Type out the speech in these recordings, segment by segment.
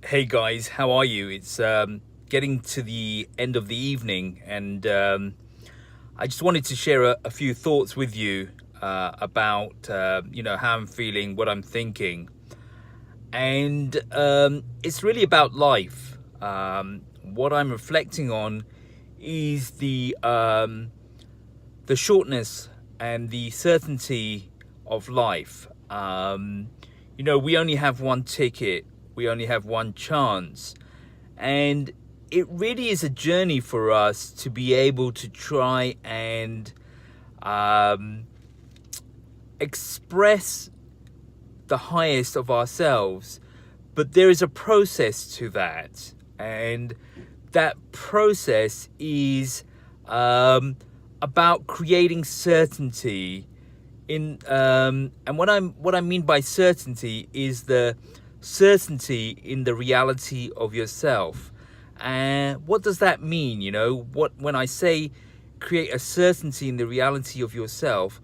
Hey guys, how are you? It's getting to the end of the evening, and I just wanted to share a few thoughts with you about how I'm feeling, what I'm thinking, and it's really about life. What I'm reflecting on is the shortness and the certainty of life. We only have one ticket, we only have one chance. And it really is a journey for us to be able to try and express the highest of ourselves. But there is a process to that. And that process is about creating certainty and what I mean by certainty is the certainty in the reality of yourself. And what does that mean? When I say create a certainty in the reality of yourself,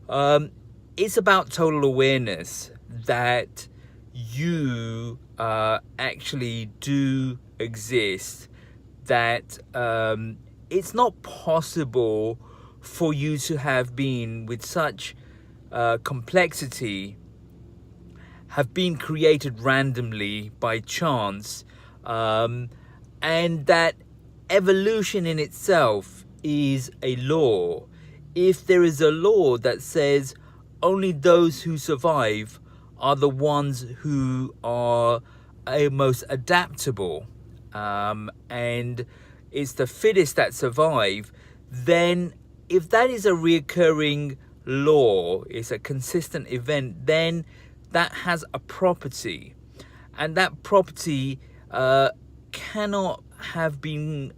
it's about total awareness that you actually do exist, that it's not possible for you to have been with such complexity, have been created randomly by chance, and that evolution in itself is a law. If there is a law that says only those who survive are the ones who are most adaptable, and it's the fittest that survive, then if that is a reoccurring law, it's a consistent event, then that has a property. And that property cannot have been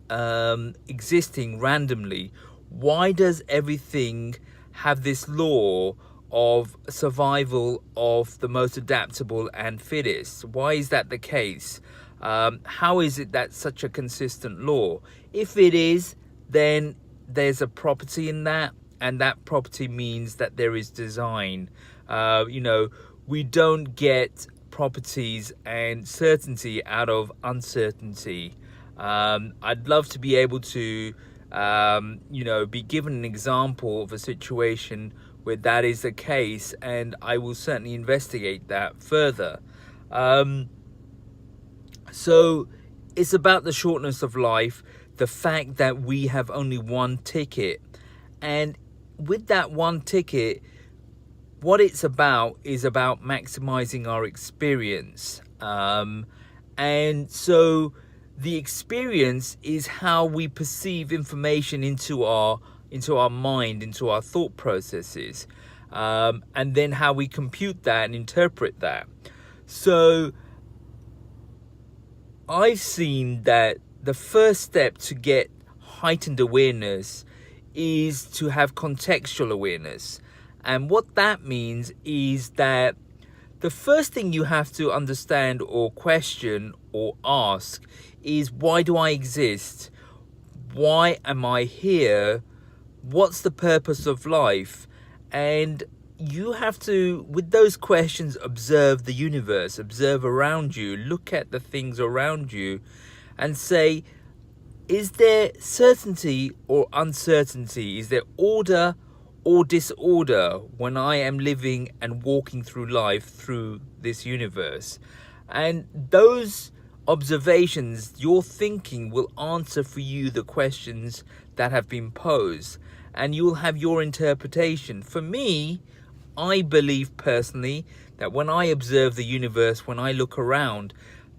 existing randomly. Why does everything have this law of survival of the most adaptable and fittest? Why is that the case? How is it that such a consistent law? If it is, then there's a property in that, and that property means that there is design. We don't get properties and certainty out of uncertainty. I'd love to be able to be given an example of a situation where that is the case, and I will certainly investigate that further. So it's about the shortness of life, the fact that we have only one ticket. And with that one ticket, what it's about is about maximizing our experience. And so the experience is how we perceive information into our mind, into our thought processes, and then how we compute that and interpret that. So I've seen that the first step to get heightened awareness is to have contextual awareness. And what that means is that the first thing you have to understand or question or ask is, why do I exist? Why am I here? What's the purpose of life? And you have to, with those questions, observe the universe, observe around you, look at the things around you and say, is there certainty or uncertainty? Is there order or disorder when I am living and walking through life through this universe? And those observations, your thinking will answer for you the questions that have been posed, and you'll have your interpretation. For me, I believe personally that when I observe the universe, when I look around,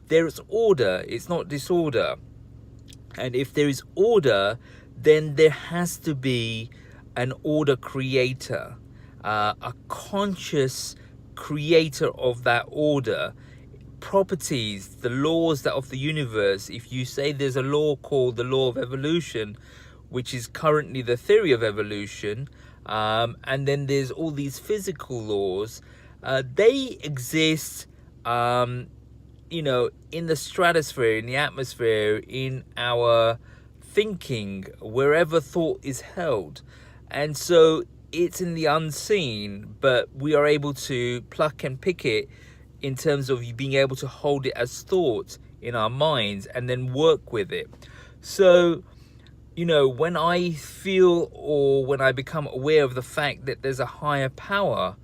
there is order, it's not disorder. And if there is order, then there has to be an order creator, a conscious creator of that order. Properties, the laws that of the universe, if you say there's a law called the law of evolution, which is currently the theory of evolution, and then there's all these physical laws, they exist in the stratosphere, in the atmosphere, in our thinking, wherever thought is held. And so it's in the unseen, but we are able to pluck and pick it in terms of you being able to hold it as thought in our minds and then work with it. So, when I feel or when I become aware of the fact that there's a higher power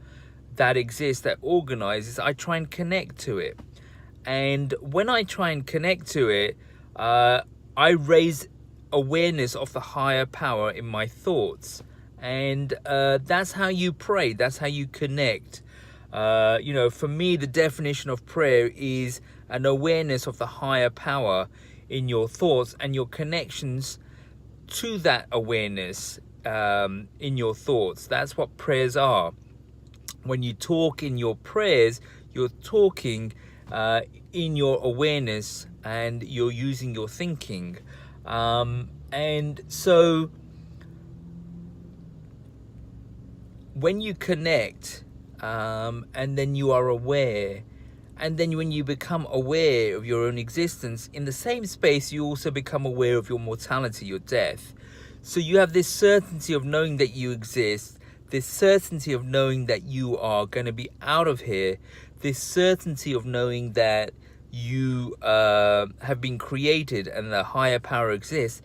that exists, that organizes, I try and connect to it. And when I try and connect to it, I raise awareness of the higher power in my thoughts. And that's how you pray. That's how you connect. For me, the definition of prayer is an awareness of the higher power in your thoughts and your connections to that awareness in your thoughts. That's what prayers are. When you talk in your prayers, you're talking in your awareness and you're using your thinking. And so when you connect and then you are aware, and then when you become aware of your own existence, in the same space, you also become aware of your mortality, your death. So you have this certainty of knowing that you exist, this certainty of knowing that you are going to be out of here, this certainty of knowing that you have been created and the higher power exists.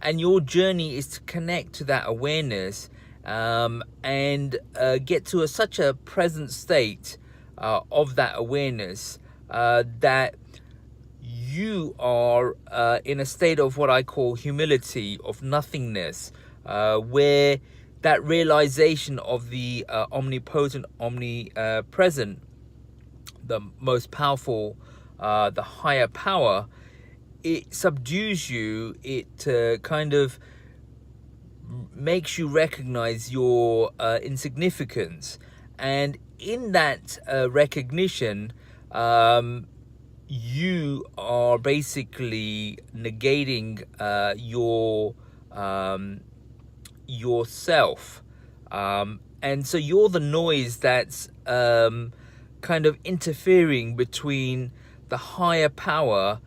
And your journey is to connect to that awareness and get to such a present state of that awareness that you are in a state of what I call humility, of nothingness, where that realization of the omnipotent, omnipresent, the most powerful, the higher power, it subdues you, it kind of makes you recognize your insignificance. And in that recognition, you are basically negating yourself. And so you're the noise that's kind of interfering between the higher power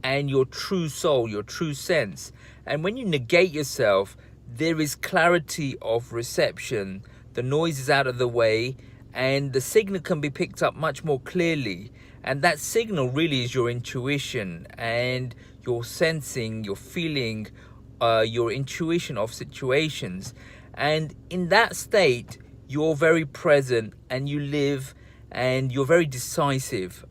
and your true soul, your true sense. And when you negate yourself, there is clarity of reception. The noise is out of the way, and the signal can be picked up much more clearly. And that signal really is your intuition and your sensing, your feeling, your intuition of situations. And in that state, you're very present and you live and you're very decisive.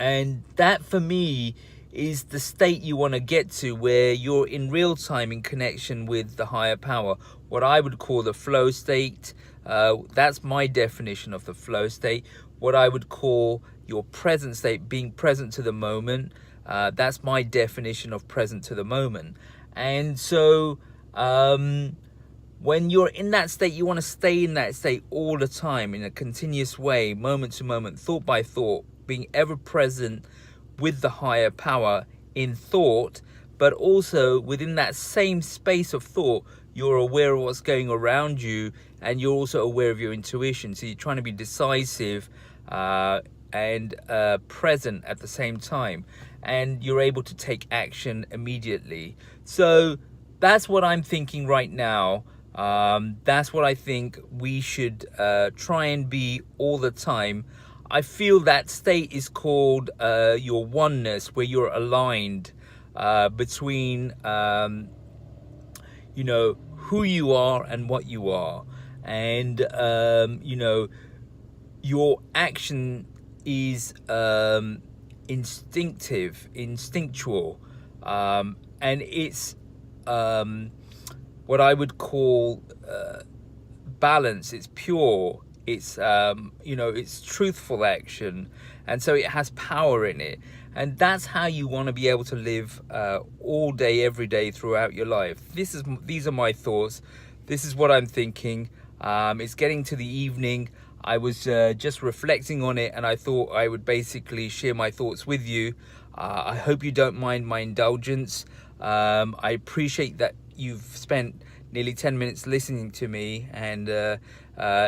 And that, for me, is the state you want to get to, where you're in real time in connection with the higher power, what I would call the flow state. That's my definition of the flow state. What I would call your present state, being present to the moment. That's my definition of present to the moment. And so when you're in that state, you want to stay in that state all the time in a continuous way, moment to moment, thought by thought, being ever present with the higher power in thought, but also within that same space of thought, you're aware of what's going around you, and you're also aware of your intuition. So you're trying to be decisive and present at the same time, and you're able to take action immediately. So that's what I'm thinking right now. That's what I think we should try and be all the time. I feel that state is called your oneness, where you're aligned between who you are and what you are. And your action is instinctual, and it's what I would call balance. It's pure. It's it's truthful action, and so it has power in it. And that's how you want to be able to live all day, every day, throughout your life. These are my thoughts. This is what I'm thinking. It's getting to the evening. I was just reflecting on it, and I thought I would basically share my thoughts with you. I hope you don't mind my indulgence. I appreciate that you've spent nearly 10 minutes listening to me and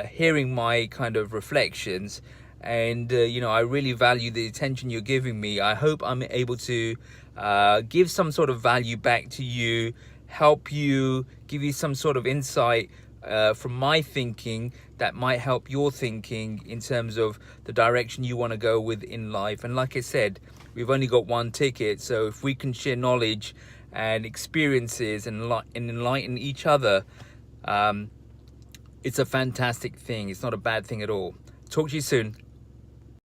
hearing my kind of reflections. And I really value the attention you're giving me. I hope I'm able to give some sort of value back to you, help you, give you some sort of insight from my thinking that might help your thinking in terms of the direction you want to go with in life. And like I said, we've only got one ticket, so if we can share knowledge and experiences and enlighten each other, it's a fantastic thing. It's not a bad thing at all. Talk to you soon.